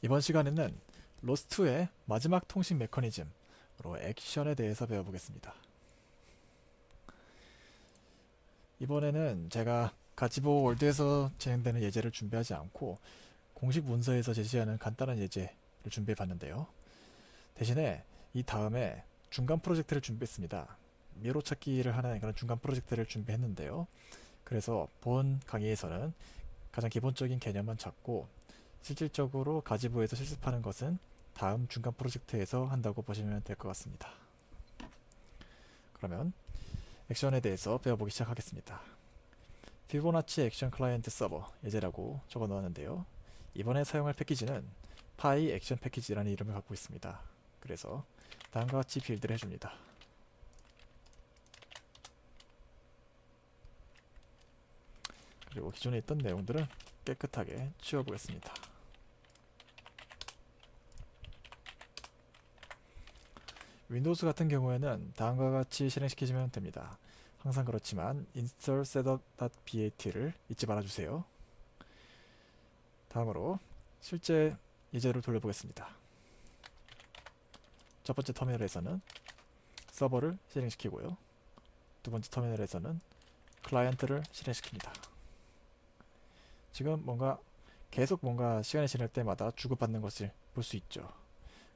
이번 시간에는 로스트의 마지막 통신 메커니즘으로 액션에 대해서 배워보겠습니다. 이번에는 제가 가지보 월드에서 진행되는 예제를 준비하지 않고 공식 문서에서 제시하는 간단한 예제를 준비해 봤는데요. 대신에 이 다음에 중간 프로젝트를 준비했습니다. 미로 찾기를 하는 그런 중간 프로젝트를 준비했는데요. 그래서 본 강의에서는 가장 기본적인 개념만 찾고 실질적으로 가지보에서 실습하는 것은 다음 중간 프로젝트에서 한다고 보시면 될 것 같습니다. 그러면 액션에 대해서 배워보기 시작하겠습니다. 피보나치 액션 클라이언트 서버 예제라고 적어 놓았는데요. 이번에 사용할 패키지는 파이 액션 패키지라는 이름을 갖고 있습니다. 그래서 다음과 같이 빌드를 해줍니다. 그리고 기존에 있던 내용들은 깨끗하게 치워보겠습니다. 윈도우즈 같은 경우에는 다음과 같이 실행시키시면 됩니다. 항상 그렇지만 install setup.bat를 잊지 말아주세요. 다음으로 실제 예제를 돌려보겠습니다. 첫 번째 터미널에서는 서버를 실행시키고요. 두 번째 터미널에서는 클라이언트를 실행시킵니다. 지금 계속 뭔가 시간이 지날 때마다 주고받는 것을 볼 수 있죠.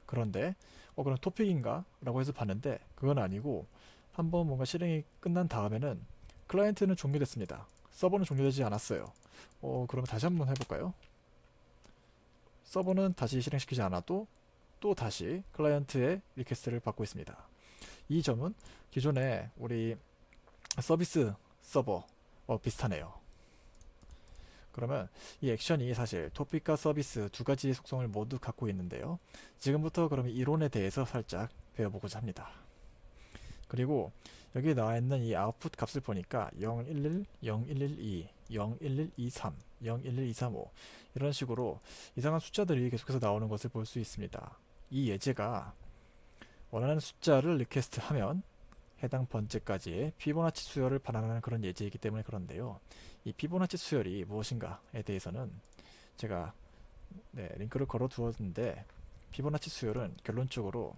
그런데 그럼 토픽인가? 라고 해서 봤는데 그건 아니고 한번 뭔가 실행이 끝난 다음에는 클라이언트는 종료됐습니다. 서버는 종료되지 않았어요. 그러면 다시 한번 해볼까요? 서버는 다시 실행시키지 않아도 또 다시 클라이언트의 리퀘스트를 받고 있습니다. 이 점은 기존에 우리 서비스 서버 비슷하네요. 그러면 이 액션이 사실 토픽과 서비스 두 가지 속성을 모두 갖고 있는데요. 지금부터 그러면 이론에 대해서 살짝 배워보고자 합니다. 그리고 여기 나와 있는 이 아웃풋 값을 보니까 011, 0112, 01123, 01125 이런 식으로 이상한 숫자들이 계속해서 나오는 것을 볼 수 있습니다. 이 예제가 원하는 숫자를 리퀘스트 하면 해당 번째까지의 피보나치 수열을 반환하는 그런 예제이기 때문에 그런데요. 이 피보나치 수열이 무엇인가에 대해서는 제가 링크를 걸어 두었는데 피보나치 수열은 결론적으로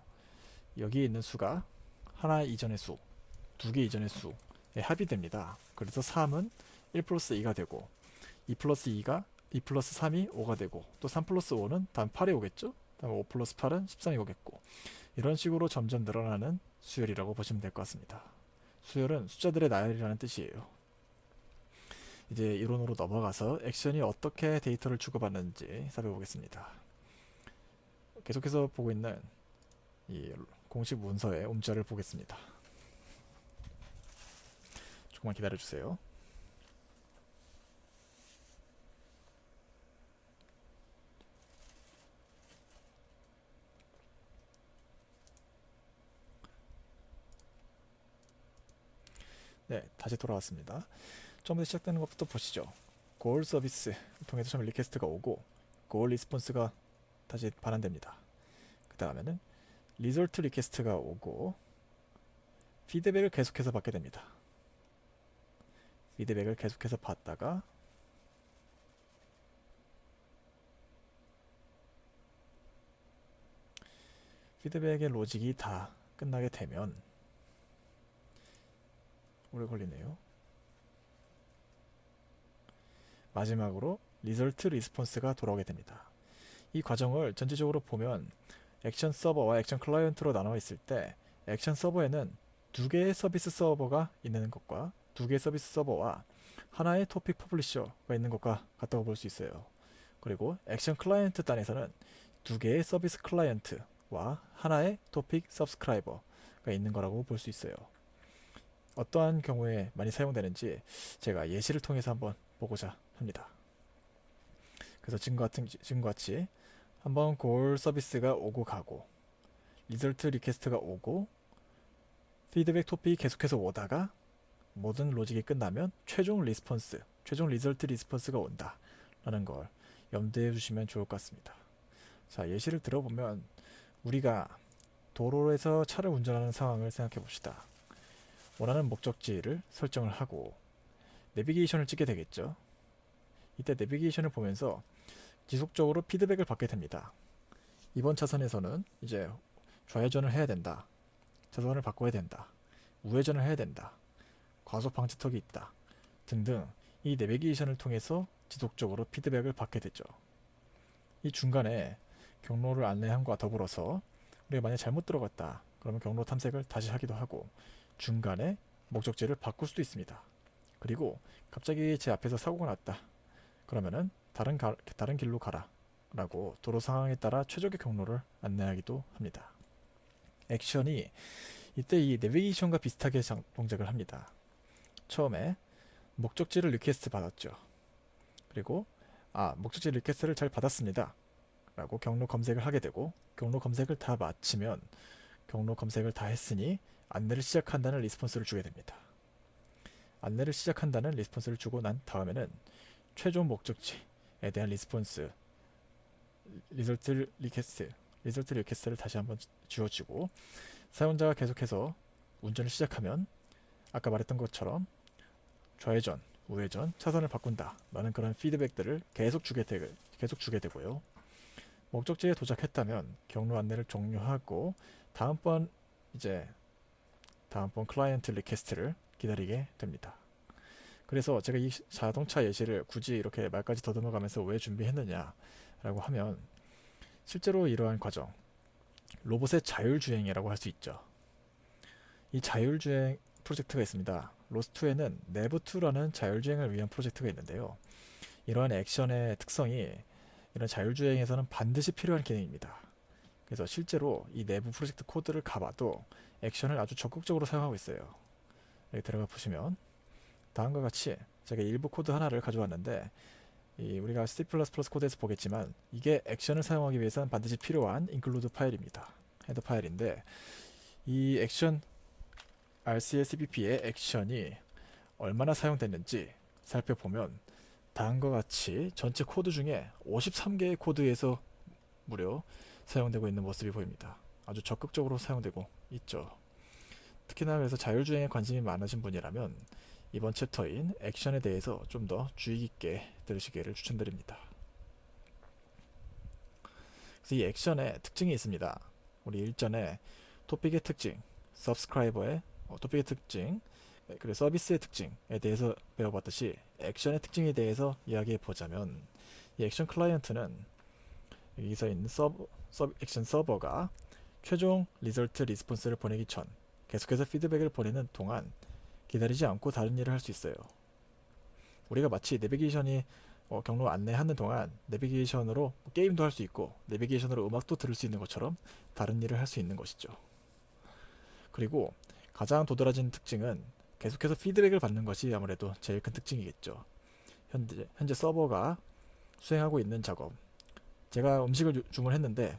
여기 있는 수가 하나 이전의 수, 두 개 이전의 수에 합이 됩니다. 그래서 3은 1 플러스 2가 되고 2 플러스 2가 2 플러스 3이 5가 되고 또 3 플러스 5는 다음 8이 오겠죠? 다음 5 플러스 8은 13이 오겠고 이런 식으로 점점 늘어나는 수열이라고 보시면 될 것 같습니다. 수열은 숫자들의 나열이라는 뜻이에요. 이제 이론으로 넘어가서 액션이 어떻게 데이터를 주고받는지 살펴보겠습니다. 계속해서 보고 있는 이 공식 문서의 음자를 보겠습니다. 조금만 기다려주세요. 네, 다시 돌아왔습니다. 처음부터 시작되는 것부터 보시죠. 고올 서비스 통해서 처음 리퀘스트가 오고 고올 리스폰스가 다시 반환됩니다. 그 다음에는 리졸트 리퀘스트가 오고 피드백을 계속해서 받게 됩니다. 피드백을 계속해서 받다가 피드백의 로직이 다 끝나게 되면 오래 걸리네요. 마지막으로 리졸트 리스폰스가 돌아오게 됩니다. 이 과정을 전체적으로 보면 액션 서버와 액션 클라이언트로 나눠 있을 때 액션 서버에는 두 개의 서비스 서버가 있는 것과 두 개의 서비스 서버와 하나의 토픽 퍼블리셔가 있는 것과 같다고 볼 수 있어요. 그리고 액션 클라이언트 단에서는 두 개의 서비스 클라이언트와 하나의 토픽 서브스크라이버가 있는 거라고 볼 수 있어요. 어떠한 경우에 많이 사용되는지 제가 예시를 통해서 한번 보고자 합니다. 그래서 지금과 같이 한번 골 서비스가 오고 가고 리절트 리퀘스트가 오고 피드백 토픽이 계속해서 오다가 모든 로직이 끝나면 최종 리스폰스, 최종 리절트 리스폰스가 온다 라는 걸 염두해 주시면 좋을 것 같습니다. 자, 예시를 들어보면 우리가 도로에서 차를 운전하는 상황을 생각해 봅시다. 원하는 목적지를 설정을 하고 내비게이션을 찍게 되겠죠. 이때 내비게이션을 보면서 지속적으로 피드백을 받게 됩니다. 이번 차선에서는 이제 좌회전을 해야 된다. 차선을 바꿔야 된다. 우회전을 해야 된다. 과속 방지턱이 있다. 등등 이 내비게이션을 통해서 지속적으로 피드백을 받게 되죠. 이 중간에 경로를 안내함과 더불어서 우리가 만약 잘못 들어갔다. 그러면 경로 탐색을 다시 하기도 하고 중간에 목적지를 바꿀 수도 있습니다. 그리고 갑자기 제 앞에서 사고가 났다. 그러면은 다른 길로 가라 라고 도로 상황에 따라 최적의 경로를 안내하기도 합니다. 액션이 이때 이 내비게이션과 비슷하게 동작을 합니다. 처음에 목적지를 리퀘스트 받았죠. 그리고 목적지 리퀘스트를 잘 받았습니다 라고 경로 검색을 하게 되고 경로 검색을 다 마치면 경로 검색을 다 했으니 안내를 시작한다는 리스폰스를 주게 됩니다. 안내를 시작한다는 리스폰스를 주고 난 다음에는 최종 목적지에 대한 리설트 리퀘스트를 다시 한번 지워주고 사용자가 계속해서 운전을 시작하면 아까 말했던 것처럼 좌회전, 우회전, 차선을 바꾼다 라는 그런 피드백들을 계속 주게 되고요. 목적지에 도착했다면 경로 안내를 종료하고 다음번 클라이언트 리퀘스트를 기다리게 됩니다. 그래서 제가 이 자동차 예시를 굳이 이렇게 말까지 더듬어가면서 왜 준비했느냐 라고 하면 실제로 이러한 과정, 로봇의 자율주행이라고 할 수 있죠. 이 자율주행 프로젝트가 있습니다. 로스2에는 내브2라는 자율주행을 위한 프로젝트가 있는데요. 이러한 액션의 특성이 이런 자율주행에서는 반드시 필요한 기능입니다. 그래서 실제로 이 내부 프로젝트 코드를 가봐도 액션을 아주 적극적으로 사용하고 있어요. 여기 들어가 보시면 다음과 같이 제가 일부 코드 하나를 가져왔는데 우리가 C++ 코드에서 보겠지만 이게 액션을 사용하기 위해서는 반드시 필요한 include 파일입니다. 헤더 파일인데 이 액션 RCSBP의 액션이 얼마나 사용됐는지 살펴보면 다음과 같이 전체 코드 중에 53개의 코드에서 무려 사용되고 있는 모습이 보입니다. 아주 적극적으로 사용되고 있죠. 특히나 그래서 자율주행에 관심이 많으신 분이라면 이번 챕터인 액션에 대해서 좀 더 주의 깊게 들으시기를 추천드립니다. 그래서 이 액션의 특징이 있습니다. 우리 일전에 토픽의 특징, 서브스크라이버의 토픽의 특징, 그리고 서비스의 특징에 대해서 배워봤듯이 액션의 특징에 대해서 이야기해 보자면 이 액션 클라이언트는 여기서 있는 액션 서버가 최종 리설트 리스폰스를 보내기 전 계속해서 피드백을 보내는 동안 기다리지 않고 다른 일을 할 수 있어요. 우리가 마치 내비게이션이 경로 안내하는 동안 내비게이션으로 게임도 할 수 있고 내비게이션으로 음악도 들을 수 있는 것처럼 다른 일을 할 수 있는 것이죠. 그리고 가장 도드라진 특징은 계속해서 피드백을 받는 것이 아무래도 제일 큰 특징이겠죠. 현재 서버가 수행하고 있는 작업, 제가 음식을 주문했는데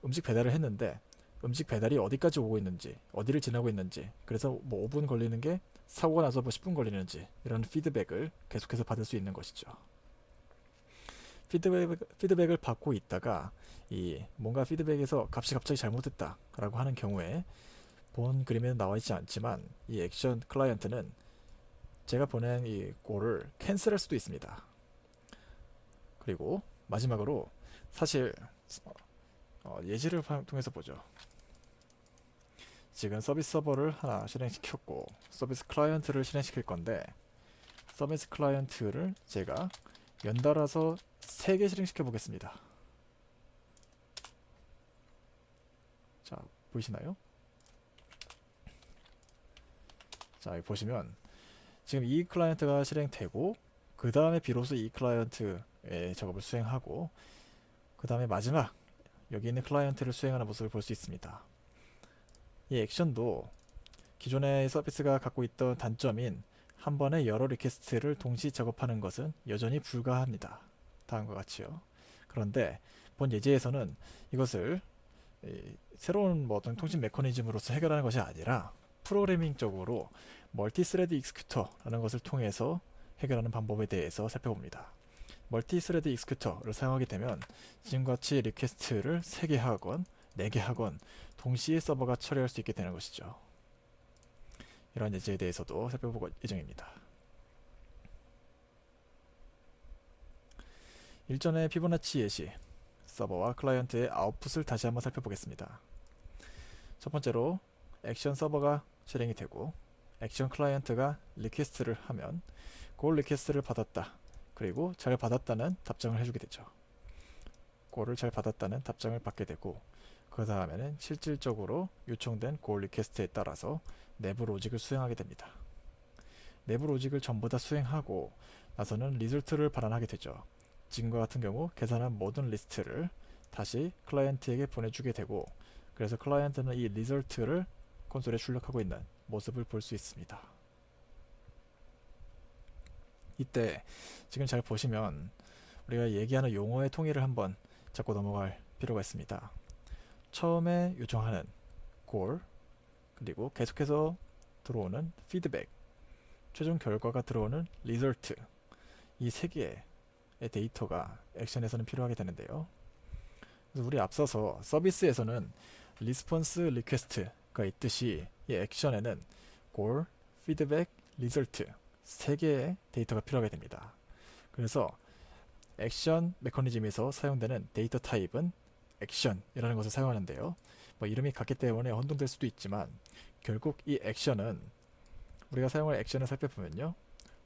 음식 배달을 했는데 음식 배달이 어디까지 오고 있는지, 어디를 지나고 있는지, 그래서 5분 걸리는 게 사고가 나서 10분 걸리는지 이런 피드백을 계속해서 받을 수 있는 것이죠. 피드백을 받고 있다가 뭔가 피드백에서 값이 갑자기 잘못됐다 라고 하는 경우에 본 그림에는 나와 있지 않지만 이 액션 클라이언트는 제가 보낸 이 꼴을 캔슬할 수도 있습니다. 그리고 마지막으로 사실 예시를 통해서 보죠. 지금 서비스 서버를 하나 실행시켰고 서비스 클라이언트를 실행시킬 건데 서비스 클라이언트를 제가 연달아서 3개 실행시켜 보겠습니다. 자, 보이시나요? 자, 여기 보시면 지금 이 클라이언트가 실행되고 그 다음에 비로소 이 클라이언트의 작업을 수행하고 그 다음에 마지막 여기 있는 클라이언트를 수행하는 모습을 볼 수 있습니다. 이 액션도 기존의 서비스가 갖고 있던 단점인 한 번에 여러 리퀘스트를 동시 작업하는 것은 여전히 불가합니다. 다음과 같이요. 그런데 본 예제에서는 이것을 새로운 어떤 통신 메커니즘으로서 해결하는 것이 아니라 프로그래밍적으로 멀티스레드 익스큐터라는 것을 통해서 해결하는 방법에 대해서 살펴봅니다. 멀티스레드 익스큐터를 사용하게 되면 지금과 같이 리퀘스트를 3개 하건 4개 하건 동시에 서버가 처리할 수 있게 되는 것이죠. 이러한 예제에 대해서도 살펴볼 예정입니다. 일전에 피보나치 예시 서버와 클라이언트의 아웃풋을 다시 한번 살펴보겠습니다. 첫 번째로 액션 서버가 실행이 되고 액션 클라이언트가 리퀘스트를 하면 그 리퀘스트를 받았다. 그리고 잘 받았다는 답장을 해주게 되죠. 그거를 잘 받았다는 답장을 받게 되고 그 다음에는 실질적으로 요청된 그 리퀘스트에 따라서 내부 로직을 수행하게 됩니다. 내부 로직을 전부 다 수행하고 나서는 리졸트를 발환하게 되죠. 지금과 같은 경우 계산한 모든 리스트를 다시 클라이언트에게 보내주게 되고 그래서 클라이언트는 이 리졸트를 콘솔에 출력하고 있는 모습을 볼 수 있습니다. 이때 지금 잘 보시면 우리가 얘기하는 용어의 통일을 한번 잡고 넘어갈 필요가 있습니다. 처음에 요청하는 goal, 그리고 계속해서 들어오는 피드백, 최종 결과가 들어오는 result, 이 세 개의 데이터가 액션에서는 필요하게 되는데요. 그래서 우리 앞서서 서비스에서는 리스폰스 리퀘스트가 있듯이 이 액션에는 goal, feedback, result 세 개의 데이터가 필요하게 됩니다. 그래서 액션 메커니즘에서 사용되는 데이터 타입은 액션이라는 것을 사용하는데요. 뭐 이름이 같기 때문에 혼동될 수도 있지만 결국 이 액션은 우리가 사용할 액션을 살펴보면요.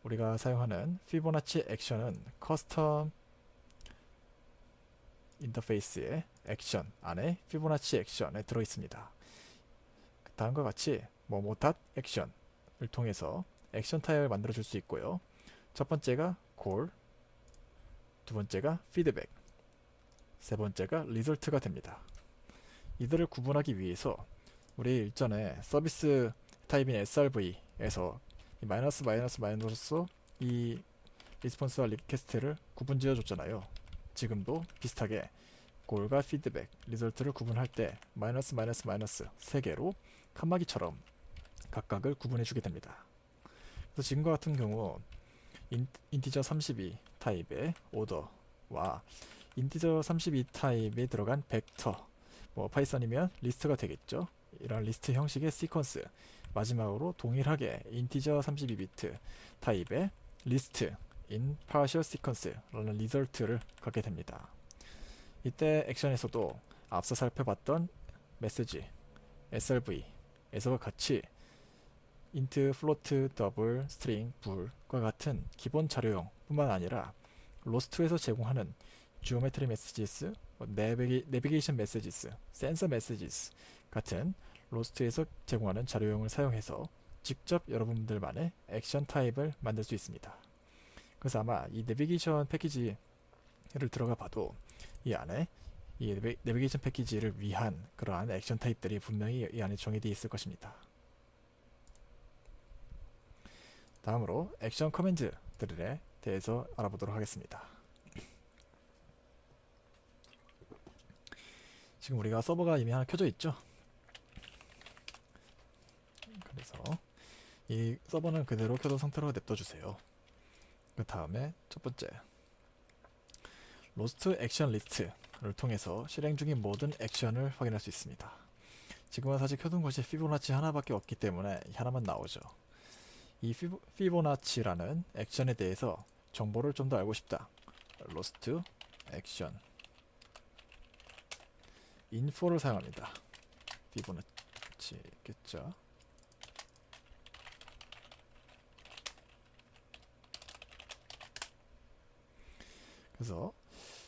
우리가 사용하는 피보나치 액션은 커스텀 인터페이스의 액션 안에 피보나치 액션에 들어있습니다. 다음과 같이 뭐뭐 액션을 통해서 액션 타입을 만들어 줄 수 있고요. 첫 번째가 goal, 두 번째가 feedback, 세 번째가 result가 됩니다. 이들을 구분하기 위해서 우리 일전에 서비스 타입인 SRV에서 마이너스 이 리스폰스와 리퀘스트를 구분 지어 줬잖아요. 지금도 비슷하게 goal과 feedback, result를 구분할 때 마이너스 세 개로 칸막이처럼 각각을 구분해 주게 됩니다. 그래서 지금과 같은 경우 인티저 32 타입의 오더와 인티저 32 타입에 들어간 벡터, 뭐 파이썬이면 리스트가 되겠죠. 이런 리스트 형식의 시퀀스, 마지막으로 동일하게 인티저 32비트 타입의 리스트 in partial sequence라는 리절트를 갖게 됩니다. 이때 액션에서도 앞서 살펴봤던 메시지 SRV에서와 같이 int, float, double, string, bool과 같은 기본 자료형 뿐만 아니라 로스트에서 제공하는 geometry messages, navigation messages, sensor messages 같은 로스트에서 제공하는 자료형을 사용해서 직접 여러분들만의 액션 타입을 만들 수 있습니다. 그래서 아마 이 내비게이션 패키지를 들어가 봐도 이 안에 이 내비게이션 패키지를 위한 그러한 액션 타입들이 분명히 이 안에 정의되어 있을 것입니다. 다음으로 액션 커맨드들에 대해서 알아보도록 하겠습니다. 지금 우리가 서버가 이미 하나 켜져 있죠. 그래서 이 서버는 그대로 켜둔 상태로 냅둬 주세요. 그 다음에 첫 번째 로스트 액션 리스트를 통해서 실행 중인 모든 액션을 확인할 수 있습니다. 지금은 사실 켜둔 것이 피보나치 하나밖에 없기 때문에 하나만 나오죠. 이 피보나치라는 액션에 대해서 정보를 좀 더 알고 싶다. 로스트 액션 info를 사용합니다. 피보나치겠죠. 그래서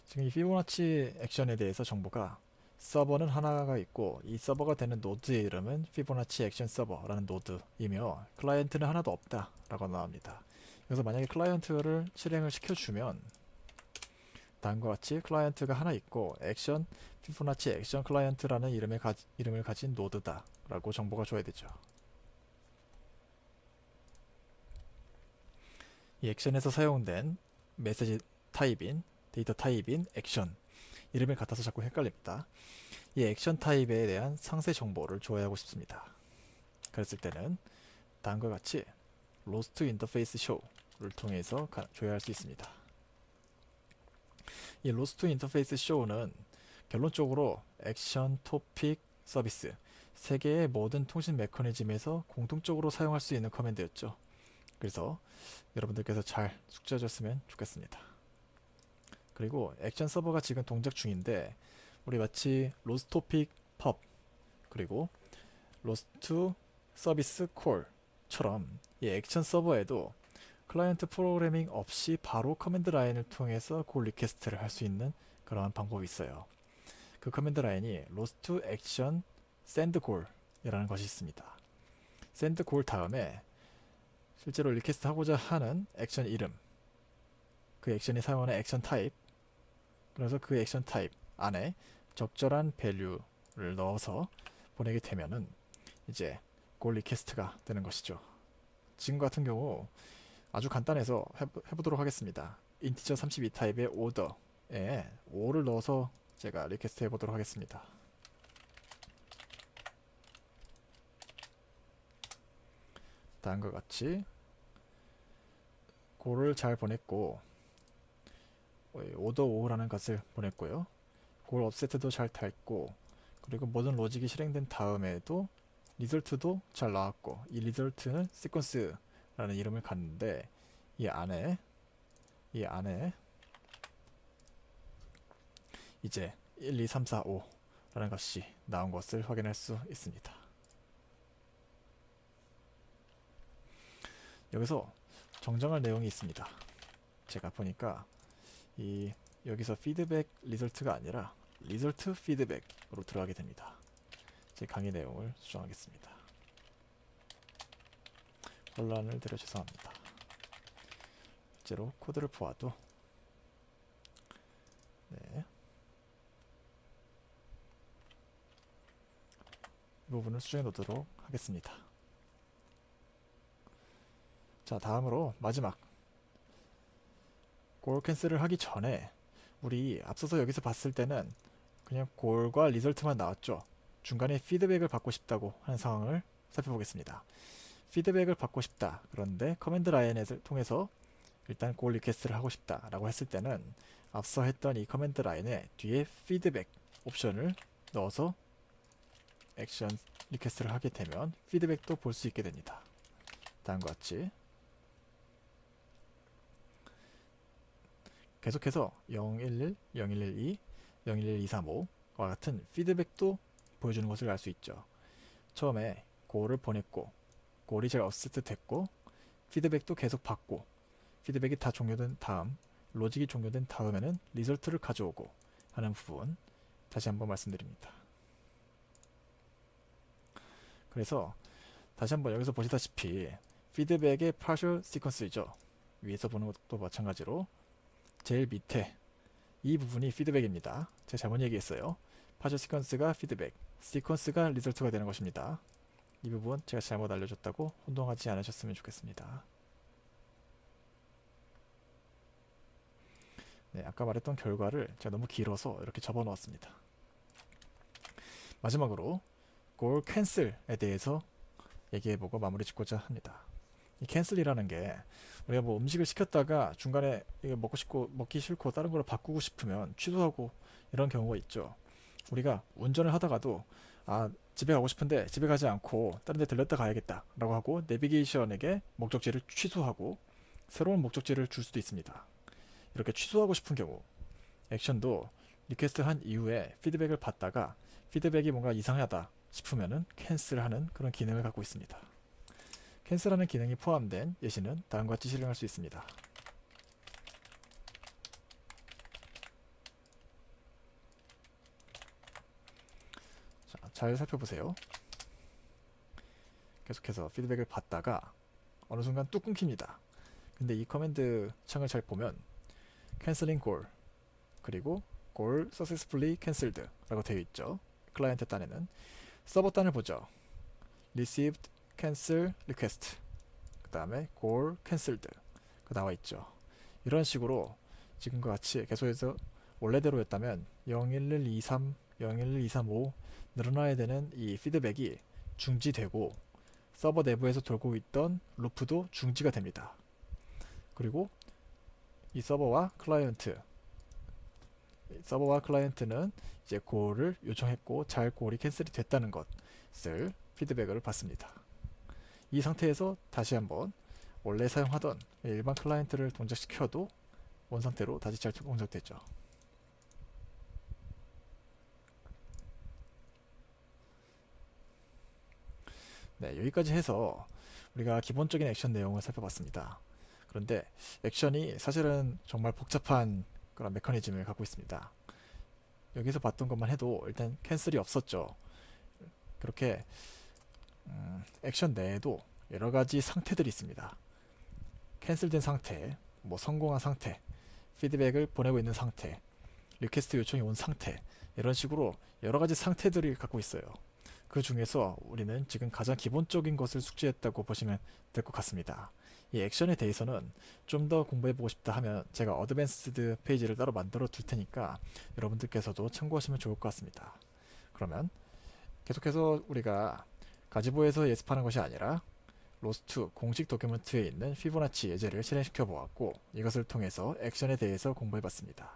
지금 이 피보나치 액션에 대해서 정보가 서버는 하나가 있고 이 서버가 되는 노드의 이름은 피보나치 액션 서버라는 노드이며 클라이언트는 하나도 없다 라고 나옵니다. 그래서 만약에 클라이언트를 실행을 시켜주면 다음과 같이 클라이언트가 하나 있고 액션 피보나치 액션 클라이언트라는 이름을 가진 노드다 라고 정보가 줘야 되죠. 이 액션에서 사용된 메시지 타입인 데이터 타입인 액션 이름을 같아서 자꾸 헷갈립니다. 이 액션 타입에 대한 상세 정보를 줘야 하고 싶습니다. 그랬을 때는 다음과 같이 로스트 인터페이스 show를 통해서 줘야 할 수 있습니다. 이 로스트 인터페이스 show는 결론적으로 액션, 토픽, 서비스 세 개의 모든 통신 메커니즘에서 공통적으로 사용할 수 있는 커맨드였죠. 그래서 여러분들께서 잘 숙지하셨으면 좋겠습니다. 그리고 액션 서버가 지금 동작 중인데 우리 마치 로스토픽 펍 그리고 로스트 서비스 콜처럼 이 액션 서버에도 클라이언트 프로그래밍 없이 바로 커맨드 라인을 통해서 골 리퀘스트를 할 수 있는 그러한 방법이 있어요. 그 커맨드 라인이 로스트 액션 샌드 골이라는 것이 있습니다. 샌드 골 다음에 실제로 리퀘스트 하고자 하는 액션 이름, 그 액션이 사용하는 액션 타입, 그래서 그 액션 타입 안에 적절한 밸류를 넣어서 보내게 되면은 이제 골 리퀘스트가 되는 것이죠. 지금 같은 경우 아주 간단해서 해보도록 하겠습니다. 인티저 32 타입의 오더에 5를 넣어서 제가 리퀘스트 해보도록 하겠습니다. 다음과 같이 골을 잘 보냈고 오더 5라는 것을 보냈고요. 골 업세트도 잘 타있고 그리고 모든 로직이 실행된 다음에도 리절트도 잘 나왔고 이 리절트는 시퀀스라는 이름을 갖는데 이 안에 이제 1, 2, 3, 4, 5라는 것이 나온 것을 확인할 수 있습니다. 여기서 정정할 내용이 있습니다. 제가 보니까 여기서 피드백 리절트가 아니라 리절트 피드백으로 들어가게 됩니다. 제 강의 내용을 수정하겠습니다. 혼란을 드려 죄송합니다. 실제로 코드를 보아도 이 부분을 수정해 놓도록 하겠습니다. 자, 다음으로 마지막 골 캔슬을 하기 전에 우리 앞서서 여기서 봤을 때는 그냥 골과 리절트만 나왔죠. 중간에 피드백을 받고 싶다고 하는 상황을 살펴보겠습니다. 피드백을 받고 싶다. 그런데 커맨드 라인을 통해서 일단 골 리퀘스트를 하고 싶다 라고 했을 때는 앞서 했던 이 커맨드 라인에 뒤에 피드백 옵션을 넣어서 액션 리퀘스트를 하게 되면 피드백도 볼 수 있게 됩니다. 다음과 같이 계속해서 011, 0112, 011235와 같은 피드백도 보여주는 것을 알 수 있죠. 처음에 골을 보냈고 골이 잘 업세트 됐고 피드백도 계속 받고 피드백이 다 종료된 다음 로직이 종료된 다음에는 리절트를 가져오고 하는 부분 다시 한번 말씀드립니다. 그래서 다시 한번 여기서 보시다시피 피드백의 partial sequence이죠. 위에서 보는 것도 마찬가지로 제일 밑에 이 부분이 피드백입니다. 제가 잘못 얘기했어요. partial sequence가 피드백, sequence가 리절트가 되는 것입니다. 이 부분 제가 잘못 알려줬다고 혼동하지 않으셨으면 좋겠습니다. 네, 아까 말했던 결과를 제가 너무 길어서 이렇게 접어 놓았습니다. 마지막으로 골 캔슬에 대해서 얘기해보고 마무리 짓고자 합니다. 이 캔슬이라는 게 우리가 뭐 음식을 시켰다가 중간에 이거 먹기 싫고 다른 걸로 바꾸고 싶으면 취소하고 이런 경우가 있죠. 우리가 운전을 하다가도 집에 가고 싶은데 집에 가지 않고 다른 데 들렸다 가야겠다 라고 하고 내비게이션에게 목적지를 취소하고 새로운 목적지를 줄 수도 있습니다. 이렇게 취소하고 싶은 경우 액션도 리퀘스트 한 이후에 피드백을 받다가 피드백이 뭔가 이상하다 싶으면은 캔슬하는 그런 기능을 갖고 있습니다. 캔슬하는 기능이 포함된 예시는 다음과 같이 실행할 수 있습니다. 자, 잘 살펴보세요. 계속해서 피드백을 받다가 어느 순간 뚝 끊깁니다. 근데 이 커맨드 창을 잘 보면 canceling goal 그리고 goal successfully cancelled 라고 되어 있죠. 클라이언트 딴에는 서버 딴을 보죠. received cancel request 그 다음에 goal cancelled 그 나와 있죠. 이런 식으로 지금과 같이 계속해서 원래대로였다면 01123, 01235 늘어나야 되는 이 피드백이 중지되고 서버 내부에서 돌고 있던 루프도 중지가 됩니다. 그리고 이 서버와 클라이언트는 이제 골을 요청했고 잘 골이 캔슬이 됐다는 것을 피드백을 받습니다. 이 상태에서 다시 한번 원래 사용하던 일반 클라이언트를 동작시켜도 원상태로 다시 잘 동작되죠. 네, 여기까지 해서 우리가 기본적인 액션 내용을 살펴봤습니다. 그런데 액션이 사실은 정말 복잡한 그런 메커니즘을 갖고 있습니다. 여기서 봤던 것만 해도 일단 캔슬이 없었죠. 그렇게 액션 내에도 여러 가지 상태들이 있습니다. 캔슬된 상태, 뭐 성공한 상태, 피드백을 보내고 있는 상태, 리퀘스트 요청이 온 상태, 이런 식으로 여러 가지 상태들을 갖고 있어요. 그 중에서 우리는 지금 가장 기본적인 것을 숙지했다고 보시면 될 것 같습니다. 이 액션에 대해서는 좀 더 공부해보고 싶다 하면 제가 어드밴스드 페이지를 따로 만들어 둘 테니까 여러분들께서도 참고하시면 좋을 것 같습니다. 그러면 계속해서 우리가 가지보에서 예습하는 것이 아니라 로스트 공식 도큐멘트에 있는 피보나치 예제를 실행시켜 보았고, 이것을 통해서 액션에 대해서 공부해 봤습니다.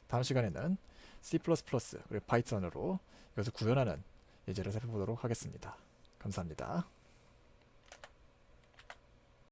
다음 시간에는 C++ 그리고 파이썬으로 이것을 구현하는 예제를 살펴보도록 하겠습니다. 감사합니다.